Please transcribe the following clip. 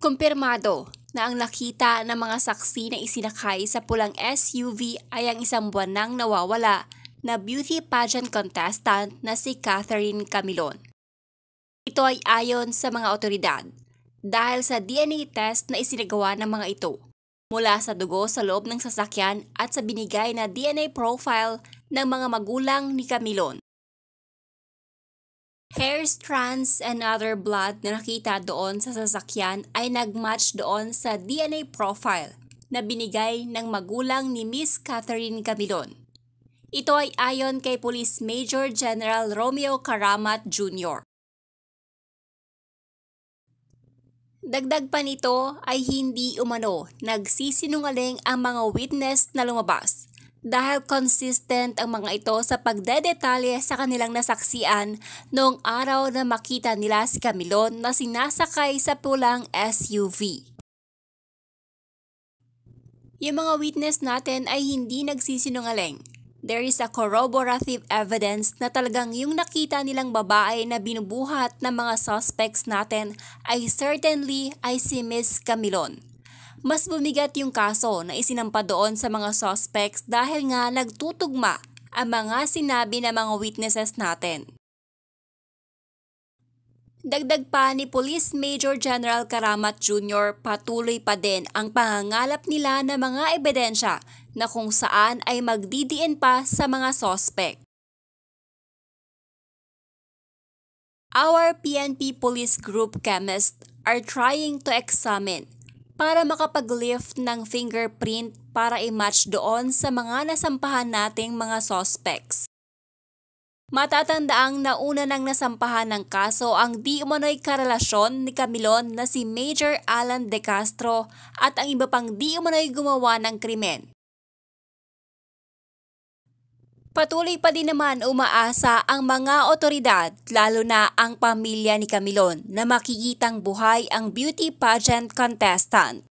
Kumpirmado na ang nakita ng mga saksi na isinakay sa pulang SUV ay ang isang buwan nang nawawala na beauty pageant contestant na si Catherine Camilon. Ito ay ayon sa mga otoridad dahil sa DNA test na isinagawa ng mga ito mula sa dugo sa loob ng sasakyan at sa binigay na DNA profile ng mga magulang ni Camilon. Hair strands and other blood na nakita doon sa sasakyan ay nagmatch doon sa DNA profile na binigay ng magulang ni Miss Catherine Camilon. Ito ay ayon kay Police Major General Romeo Caramat Jr. Dagdag pa nito ay hindi umano nagsisinungaling ang mga witness na lumabas dahil consistent ang mga ito sa pagdedetalye sa kanilang nasaksian noong araw na makita nila si Camilon na sinasakay sa pulang SUV. Yung mga witness natin ay hindi nagsisinungaling. There is a corroborative evidence na talagang yung nakita nilang babae na binubuhat ng mga suspects natin ay certainly ay si Miss Camilon. Mas bumigat yung kaso na isinampa doon sa mga suspects dahil nga nagtutugma ang mga sinabi ng mga witnesses natin. Dagdag pa ni Police Major General Caramat Jr., patuloy pa din ang pangangalap nila ng mga ebidensya na kung saan ay magdidiin pa sa mga suspect. Our PNP Police Group chemists are trying to examine para makapag-lift ng fingerprint para i-match doon sa mga nasampahan nating mga suspects. Matatandaang nauna nang nasampahan ng kaso ang di umano'y karelasyon ni Camilon na si Major Alan De Castro at ang iba pang di umano'y gumawa ng krimen. Patuloy pa din naman umaasa ang mga otoridad, lalo na ang pamilya ni Camilon, na makikitang buhay ang beauty pageant contestant.